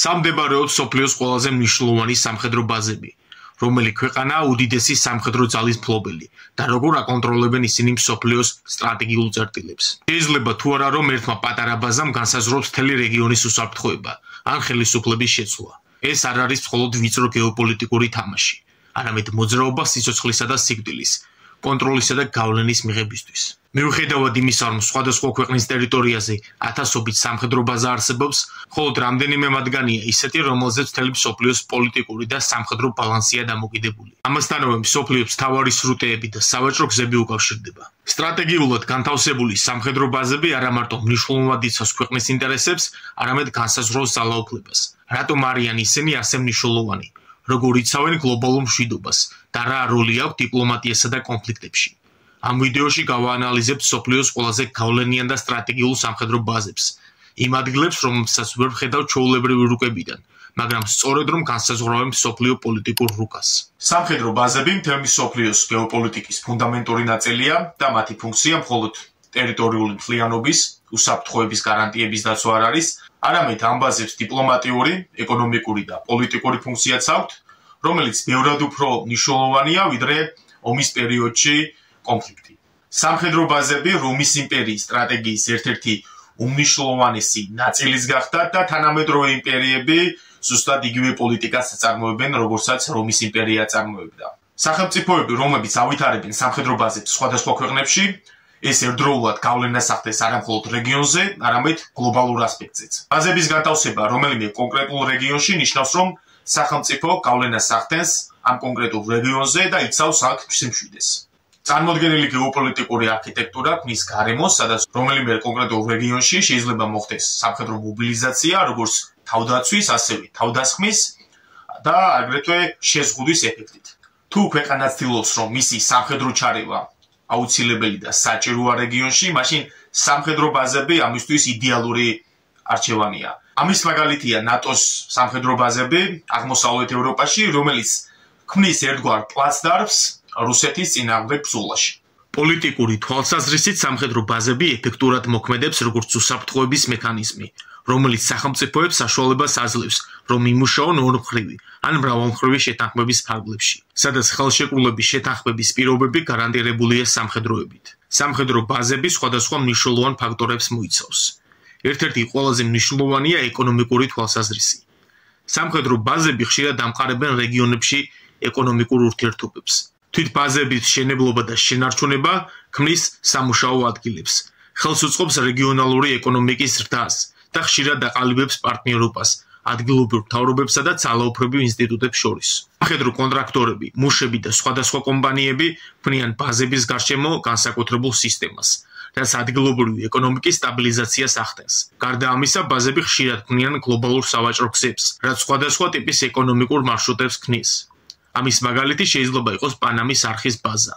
სამდებარეობს სოფლიოს ყველაზე მნიშვნელოვანი სამხედრო ბაზები, რომელი ქვეყანაა უდიდესი სამხედრო ძალის მფლობელი და როგორ აკონტროლებენ ისინი მსოფლიოს სტრატეგიულ წერტილებს. შეიძლება თუ არა რომ ერთმა პატარა ბაზამ განსაზღვროს მთელი რეგიონის უსაფრთხოება ან ხელისუფლების შეცვლა. ეს არ არის მხოლოდ ვიწრო გეოპოლიტიკური თამაში, არამედ მოძრაობა სიცოცხლისა და სიკვდილის, კონტროლისა და გავლენის მიღებისთვის. მიუხედავად იმისა, რომ სხვადასხვა ქვეყნის ტერიტორიაზე ათასობით სამხედრო ბაზა არსებობს, მხოლოდ რამდენიმე მათგანია ისეთი, რომელზეც მთელი მსოფლიოს პოლიტიკური და სამხედრო ბალანსია დამოკიდებული. ამასთანავე მსოფლიოს მთავარი სრუტეები და სავაჭრო გზები უკავშირდება. სტრატეგიულად განთავსებული სამხედრო ბაზები არა მარტო მნიშვნელოვნად იცავს ქვეყნის ინტერესებს, არამედ განსაზღვრავს ძალაუფლებას. რატომ არიან ისინი ასე მნიშვნელოვანი? როგორ იცავენ გლობალურ მშვიდობას და რა როლი აქვს დიპლომატიასა და კონფლიქტებში. ამ ვიდეოში გავაანალიზებთ სოფლიოს ყველაზე გავლენიან და სტრატეგიულ სამხედრო ბაზებს, იმ ადგილებს, რომელსაც ვერ ვხედავთ ჩვეულებრივი რუკებიდან, მაგრამ სწორედ რომ განსაზღვრავენ მსოფლიო პოლიტიკურ რუკას. სამხედრო ბაზები მთელი მსოფლიოს გეოპოლიტიკის ფუნდამენტური ნაწილია და მათი ფუნქცია მხოლოდ ტერიტორიული მთლიანობის, უსაფრთხოების გარანტიების დაცვა არ არის, არამედ ამ ბაზებს დიპლომატიური, ეკონომიკური და პოლიტიკური ფუნქციაც აქვს, რომელიც ბევრად უფრო მნიშვნელოვანია, ვიდრე ომის პერიოდში კონფლიქტი. სამხედრო ბაზები რომის იმპერიის სტრატეგიის ერთ-ერთი უმნიშვნელოვანესი ნაწილის გახდა და თანამედროვე იმპერიები ზუსტად იგივე პოლიტიკას აწარმოებენ, როგორცაც რომის იმპერია აწარმოებდა. სახელმწიფოები, რომლებიც ავითარებენ სამხედრო ბაზებს სხვადასხვა ქვეყნებში, ეს ერთდროულად გავლენას ახდენს არა მხოლოდ რეგიონზე, არამედ გლობალურ ასპექტზეც. ბაზების განთავსება რომელიმე კონკრეტულ რეგიონში ნიშნავს, რომ სახელმწიფო გავლენას ახდენს ამ კონკრეტულ რეგიონზე და იცავს აქ სიმშვიდეს. წარმოდგენილი გეოპოლიტიკური არქიტექტურა ქმნის გარემოს, სადაც რომელიმე კონკრეტულ რეგიონში შეიძლება მოხდეს სამხედრო მობილიზაცია, როგორც თავდაცვის, ასევე თავდასხმის და აგრეთვე შეზღუდვის ეფექტით. თუ ქვეყანა ცდილობს, რომ მისი სამხედრო ჩარევა აუცილებელი და საჭიროა რეგიონში, მაშინ სამხედრო ბაზები ამისთვის იდეალური არჩევანია. ამის მაგალითია ნატოს სამხედრო ბაზები აღმოსავლეთ ევროპაში, რომელიც ქმნის ერთგვარ პლაცდარმს რუსეთის წინააღმდეგ ბრძოლაში. პოლიტიკური თვალსაზრისით სამხედრო ბაზები ეფექტურად მოქმედებს როგორც უსაფრთხოების მექანიზმი, რომელიც სახელმწიფოებს საშუალებას აძლევს, რომ იმუშაონ ორმხრივი ან მრავალმხრივი შეთანხმების ფარგლებში, სადაც ხელშეკრულების შეთანხმების პირობები გარანტირებულია სამხედროებით. სამხედრო ბაზები სხვადასხვა მნიშვნელოვან ფაქტორებს მოიცავს. ერთ-ერთი ყველაზე მნიშვნელოვანია ეკონომიკური თვალსაზრისი. სამხედრო ბაზები ხშირად ამყარებენ რეგიონებში ეკონომიკურ ურთიერთობებს. თვით ბაზების შენებლობა და შენარჩუნება ქმნის სამუშაო ადგილებს, ხელს უწყობს რეგიონალური ეკონომიკის ზრდას და ხშირად აყალიბებს პარტნიორობას ადგილობრივ მთავრობებსა და ძალაუფლებრივ ინსტიტუტებს შორის. სამხედრო კონტრაქტორები, მუშები და სხვადასხვა კომპანიები ქმნიან ბაზების გარშემო განსაკუთრებულ სისტემას, რაც ადგილობრივი ეკონომიკის სტაბილიზაციას ახდენს. გარდა ამისა, ბაზები ხშირად ქმნიან გლობალურ სავაჭრო გზებს, რაც სხვადასხვა ტიპის ეკონომიკურ მარშრუტებს ქმნის. ამის მაგალითი შეიძლება იყოს პანამის არხის ბაზა,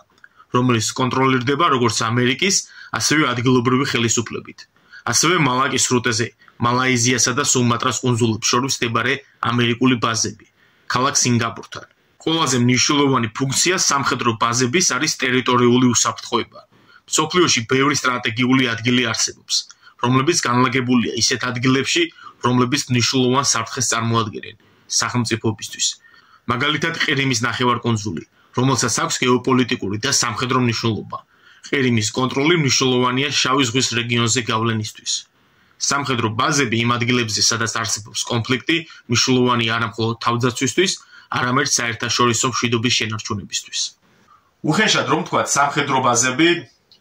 რომელიც კონტროლირდება როგორც ამერიკის, ასევე ადგილობრივი ხელისუფლებით. ასევე მალაკის სრუტეზე, მალაიზიასა და სუმატრას კუნძულებს შორის მდებარე ამერიკული ბაზები, ქალაქ სინგაპურთან. ყველაზე მნიშვნელოვანი ფუნქცია სამხედრო ბაზების არის ტერიტორიული უსაფრთხოება. მსოფლიოში ბევრი სტრატეგიული ადგილი არსებობს, რომლებიც განლაგებულია ისეთ ადგილებში, რომლებიც მნიშვნელოვან საფრთხეს წარმოადგენენ სახელმწიფოებისთვის. მაგალითად, ყირიმის ნახევარკუნძული, რომელსაც აქვს გეოპოლიტიკური და სამხედრო მნიშვნელობა. ყირიმის კონტროლი მნიშვნელოვანია შავი ზღვის რეგიონზე გავლენისთვის. სამხედრო ბაზები იმ ადგილებზე, სადაც არსებობს კონფლიქტი, მნიშვნელოვანია არა მხოლოდ თავდაცვისთვის, არამედ საერთაშორისო მშვიდობის შენარჩუნებისთვის. უხეშად რომ თქვა, სამხედრო ბაზები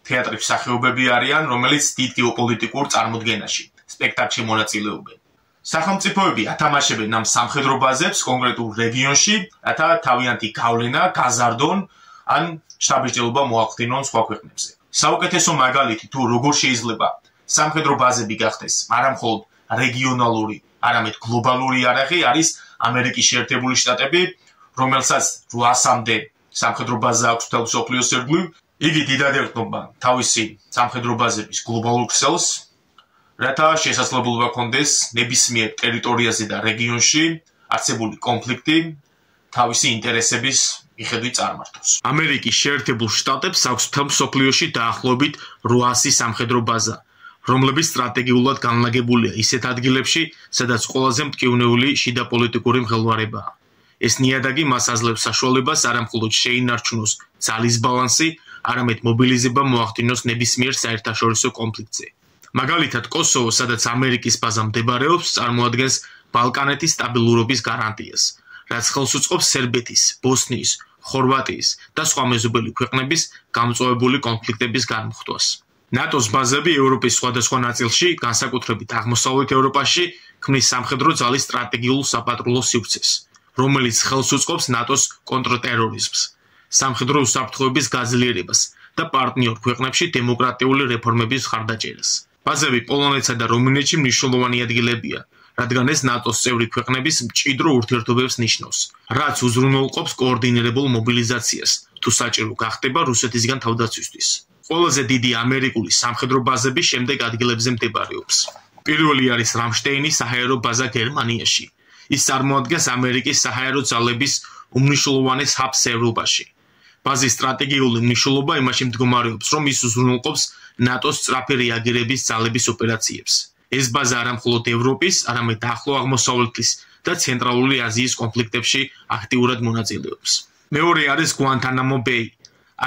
თეატრის მსახიობები არიან, რომელიც დიდ გეოპოლიტიკურ წარმოდგენაში, სპექტაკლში მონაწილეობენ. სახელმწიფოები ათამაშებენ ამ სამხედრო ბაზებს კონკრეტულ რეგიონში, რათა თავიანთი გავლენა გაზარდონ ან შთაბეჭდილება მოახდინონ სხვა ქვეყნებზე. საუკეთესო მაგალითი თუ როგორ შეიძლება სამხედრო ბაზები გახდეს არა მხოლოდ რეგიონალური, არამედ გლობალური იარაღი არის ამერიკის შეერთებული შტატები, რომელსაც 800-მდე სამხედრო ბაზა აქვს მთელ მსოფლიოს ირგვლივ. იგი დიდად ეხმობა თავისი სამხედრო ბაზების გლობალურ ქსელს, რათა შესაძლებლობა ჰქონდეს ნებისმიერ ტერიტორიაზე და რეგიონში არსებული კონფლიქტი თავისი ინტერესების მიხედვით წარმართოს. ამერიკის შეერთებულ შტატებს აქვს მთელ მსოფლიოში დაახლოებით 800 სამხედრო ბაზა, რომლებიც სტრატეგიულად განლაგებულია ისეთ ადგილებში, სადაც ყველაზე მტკივნეული შიდა პოლიტიკური მღელვარებაა. ეს ნიადაგი მას აძლევს საშუალებას არა მხოლოდ შეინარჩუნოს ძალის ბალანსი, არამედ მობილიზება მოახდინოს ნებისმიერ საერთაშორისო კონფლიქტზე. მაგალითად, კოსოვო, სადაც ამერიკის ბაზა მდებარეობს, წარმოადგენს ბალკანეთის სტაბილურობის გარანტიას, რაც ხელს უწყობს სერბეთის, ბოსნიის, ხორვატიის და სხვა მეზობელი ქვეყნების გამწვავებული კონფლიქტების განმხტვას. ნატოს ბაზები ევროპის სხვადასხვა ნაწილში, განსაკუთრებით აღმოსავლეთ ევროპაში, ქმნის სამხედრო ძალის სტრატეგიულ საპატრულო სივრცეს, რომელიც ხელს უწყობს ნატოს კონტრტერორიზმს, სამხედრო უსაფრთხოების გაძლიერებას და პარტნიორ ქვეყნებში დემოკრატიული რეფორმების მხარდაჭერას. ბაზები პოლონეთსა და რუმინეთში მნიშვნელოვანი ადგილებია, რადგან ეს ნატოს წევრი ქვეყნების მჭიდრო ურთიერთობებს ნიშნავს, რაც უზრუნველყოფს კოორდინირებულ მობილიზაციას, თუ საჭირო გახდება რუსეთისგან თავდაცვისთვის. ყველაზე დიდი ამერიკული სამხედრო ბაზები შემდეგ ადგილებზე მდებარეობს. პირველი არის რამშტეინის საჰაერო ბაზა გერმანიაში. ის წარმოადგენს ამერიკის საჰაერო ძალების უმნიშვნელოვანეს ჰაბს ევროპაში. ბაზის სტრატეგიული მნიშვნელობა იმაში მდგომარეობს, რომ ის უზრუნველყოფს ნატოს სწრაფი რეაგირების ძალების ოპერაციებს. ეს ბაზა არა მხოლოდ ევროპის, არამედ ახლო აღმოსავლეთის და ცენტრალური აზიის კონფლიქტებში აქტიურად მონაწილეობს. მეორე არის გუანტანამო ბეი,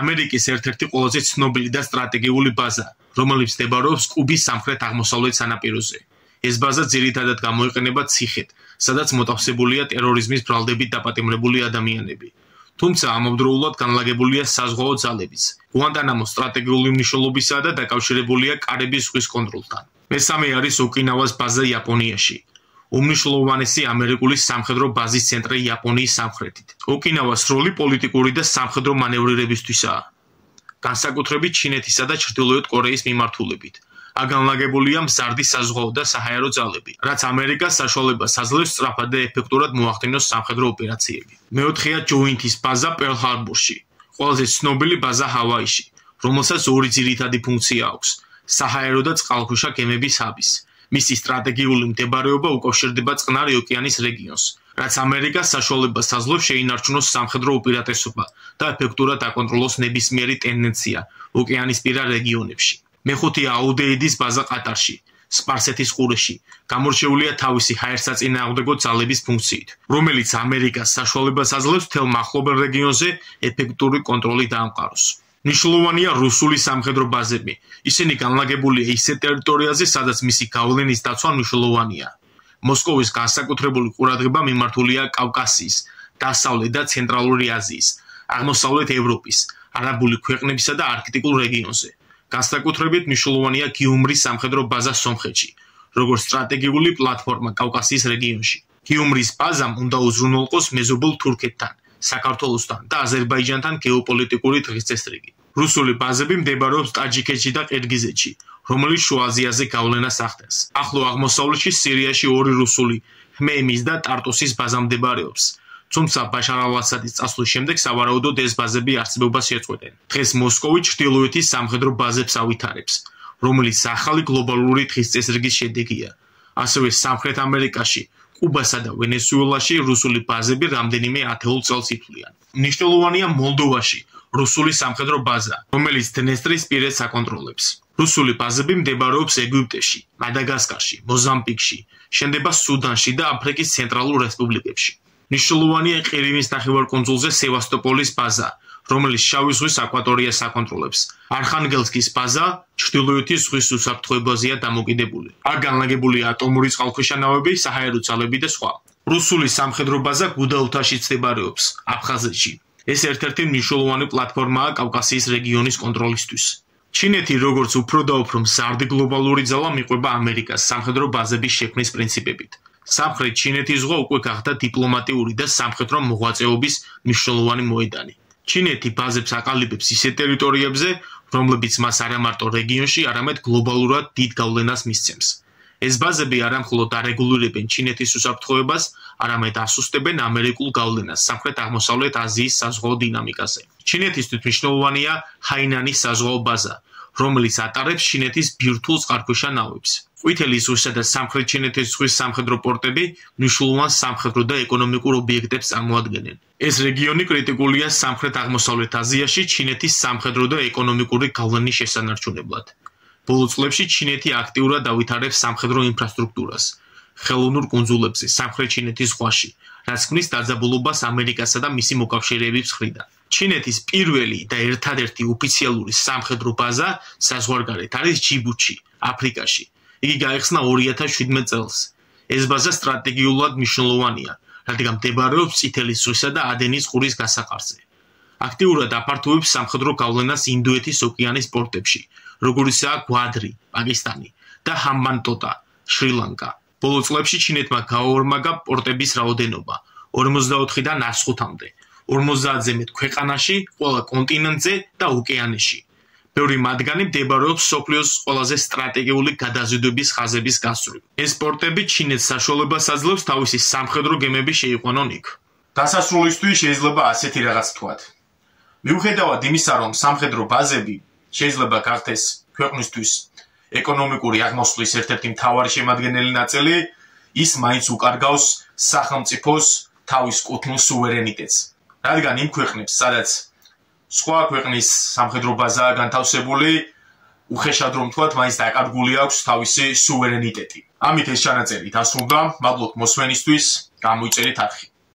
ამერიკის ერთ-ერთი ყველაზე ცნობილი და სტრატეგიული ბაზა, რომელიც მდებარეობს კუბის სამხრეთ-აღმოსავლეთ სანაპიროზე. ეს ბაზა ძირითადად გამოიყენება ციხედ, სადაც მოთავსებულია ტერორიზმის ბრალდებით დაპატიმრებული ადამიანები. თუმცა ამავდროულად განლაგებულია საზღვაო ძალებიც. გუანტანამო სტრატეგიული მნიშვნელობისაა და დაკავშირებულია კარიბის ზღვის კონტროლთან. მესამე არის ოკინავას ბაზა იაპონიაში. უმნიშვნელოვანესი ამერიკული სამხედრო ბაზის ცენტრი იაპონიის სამხრეთით. ოკინავას როლი პოლიტიკური და სამხედრო მანევრირებისთვისაა, განსაკუთრებით ჩინეთისა და ჩრდილოეთ კორეის მიმართულებით. აქ განლაგებულია მზარდი საზღვაო და საჰაერო ძალები, რაც ამერიკას საშუალებას აძლევს სწრაფად და ეფექტურად მოახდინოს სამხედრო ოპერაციები. მეოთხეა ჯოინთის ბაზა პერლ-ჰარბორში, ყველაზე ცნობილი ბაზა ჰავაიში, რომელსაც ორი ძირითადი ფუნქცია აქვს: საჰაერო და წყალქვეშა გემების ჰაბის. მისი სტრატეგიული მდებარეობა უკავშირდება წყნარი ოკეანის რეგიონს, რაც ამერიკას საშუალებას აძლევს შეინარჩუნოს სამხედრო უპირატესობა და ეფექტურად აკონტროლოს ნებისმიერი ტენდენცია ოკეანისპირა რეგიონებში. მეხუთეა აუდეიდის ბაზა ყატარში, სპარსეთის ყურეში, გამორჩეულია თავისი ჰაერსაწინააღმდეგო ძალების ფუნქციით, რომელიც ამერიკას საშუალებას აძლევს მთელ მახლობელ რეგიონზე ეფექტური კონტროლი დაამყაროს. მნიშვნელოვანია რუსული სამხედრო ბაზები. ისინი განლაგებულია ისეთ ტერიტორიაზე, სადაც მისი გავლენის დაცვა მნიშვნელოვანია. მოსკოვის განსაკუთრებული ყურადღება მიმართულია კავკასიის, დასავლეთ და ცენტრალური აზიის, აღმოსავლეთ ევროპის, არაბული ქვეყნებისა და არქტიკულ რეგიონზე. განსაკუთრებით მნიშვნელოვანია გიუმრის სამხედრო ბაზა სომხეთში, როგორც სტრატეგიული პლატფორმა კავკასიის რეგიონში. გიუმრის ბაზამ უნდა უზრუნველყოს მეზობელ თურქეთთან, საქართველოსთან და აზერბაიჯანთან გეოპოლიტიკური დღესდღეობით. რუსული ბაზები მდებარეობს ტაჯიკეთში და ყირგიზეთში, რომელიც შუა აზიაზე გავლენას ახდენს. ახლო აღმოსავლეთში სირიაში ორი რუსული ჰმეიმის და ტარტუსის ბაზა მდებარეობს. თუმცა ბაშარ ალ-ასადის წასვლის შემდეგ სავარაუდოდ ეს ბაზები არსებობას ეწყვეტენ. დღეს მოსკოვი ჩრდილოეთის სამხედრო ბაზებს ავითარებს, რომელიც ახალი გლობალური დღესწესრიგის შედეგია. ასევე სამხრეთ ამერიკაში, კუბასა და ვენესუელაში რუსული ბაზები რამდენიმე ათეულ წელს ითვლიან. მნიშვნელოვანია მოლდოვაში რუსული სამხედრო ბაზა, რომელიც დნესტრის პირას აკონტროლებს. რუსული ბაზები მდებარეობს ეგვიპტეში, მადაგასკარში, მოზამბიკში, შენდება სუდანში და აფრიკის ცენტრალურ რესპუბლიკებში. მნიშვნელოვანია ყირიმის ნახევარკუნძულზე სევასტოპოლის ბაზა, რომელიც შავი ზღვის აკვატორიას აკონტროლებს. არხანგელსკის ბაზა ჩრდილოეთის ზღვის უსაფრთხოებაზეა დამოკიდებული. აქ განლაგებულია ატომური წყალქვეშა ნავები, საჰაერო ძალები და სხვა. რუსული სამხედრო ბაზა გუდაუთაში მდებარეობს, აფხაზეთში. ეს ერთ-ერთი მნიშვნელოვანი პლატფორმაა კავკასიის რეგიონის კონტროლისთვის. ჩინეთი, როგორც უფრო და უფრო მზარდი გლობალური ძალა, მიყვება ამერიკას სამხედრო ბაზების შექმნის პრინციპებით. სამხრეთ ჩინეთის ზღვა უკვე გახდა დიპლომატიური და სამხედრო მოღვაწეობის მნიშვნელოვანი მოედანი. ჩინეთი ბაზებს აყალიბებს ისეთ ტერიტორიებზე, რომლებიც მას არა მარტო რეგიონში, არამედ გლობალურად დიდ გავლენას მისცემს. ეს ბაზები არა მხოლოდ არეგულირებენ ჩინეთის უსაფრთხოებას, არამედ ასუსტებენ ამერიკულ გავლენას სამხრეთ-აღმოსავლეთ აზიის საზღვაო დინამიკაზე. ჩინეთისთვის მნიშვნელოვანია ჰაინანის საზღვაო ბაზა, რომელიც ატარებს ჩინეთის ბირთვულ წყალქვეშა ნავებს. ყვითელი ზღვისა და სამხრეთ ჩინეთის ზღვის სამხედრო პორტები მნიშვნელოვან სამხედრო და ეკონომიკურ ობიექტებს წარმოადგენენ. ეს რეგიონი კრიტიკულია სამხრეთ-აღმოსავლეთ აზიაში ჩინეთის სამხედრო და ეკონომიკური გავლენის შესანარჩუნებლად. ბოლო წლებში ჩინეთი აქტიურად დავითარებს სამხედრო ინფრასტრუქტურას ხელოვნურ კუნძულებზე, სამხრეთ ჩინეთის ზღვაში, რაც ქმნის დაძაბულობას ამერიკასა და მისი მოკავშირეების მხრიდან. ჩინეთის პირველი და ერთადერთი ოფიციალური სამხედრო ბაზა საზღვარგარეთ არის ჯიბუტში, აფრიკაში. იგი გაიხსნა 2017 წელს. ეს ბაზა სტრატეგიულად მნიშვნელოვანია, რადგან მდებარეობს წითელი ზღვისა და ადენის ყურის გასაყარზე. აქტიურად აფართოვებს სამხედრო გავლენას ინდოეთის ოკეანის პორტებში, როგორიცაა გვადრი, პაკისტანი და ჰამბანტოტა, შრი-ლანკა. ბოლო წლებში ჩინეთმა გააორმაგა პორტების რაოდენობა 44-დან 105-მდე, 50-ზე მეტ ქვეყანაში, ყველა კონტინენტზე და ოკეანეში. ბევრი მათგანი მდებარეობს მსოფლიოს ყველაზე სტრატეგიული გადაზიდვების ხაზების გასწვრივ. ეს პორტები ჩინეთს საშუალებას აძლევს თავისი სამხედრო გემები შეიყვანონ იქ. დასასრულისთვის შეიძლება ასეთი რაღაც ვთქვათ. მიუხედავად იმისა, რომ სამხედრო ბაზები შეიძლება გახდეს ქვეყნისთვის ეკონომიკური აღმასვლის ერთ-ერთი მთავარი შემადგენელი ნაწილი, ის მაინც უკარგავს სახელმწიფოს თავის კუთვნილ სუვერენიტეტს. რადგან იმ ქვეყნებს, სადაც სხვა ქვეყნის სამხედრო ბაზაა განთავსებული, უხეშად რომ ვთქვათ, მაინც დაკარგული აქვს თავისი სუვერენიტეტი. ამით ეს ჩანაწერი დასრულდა. მადლობთ მოსვენისთვის, გამოიწერით არხი.